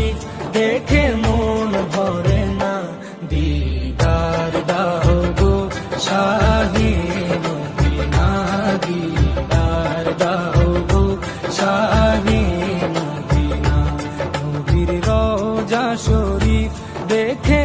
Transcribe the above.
শরীফ দেখে মন ভরে না, দিদার দাও গো শাহে মদিনা, দিদার দাও গো শাহে মদিনা। নবীর রওজা শরীফ দেখে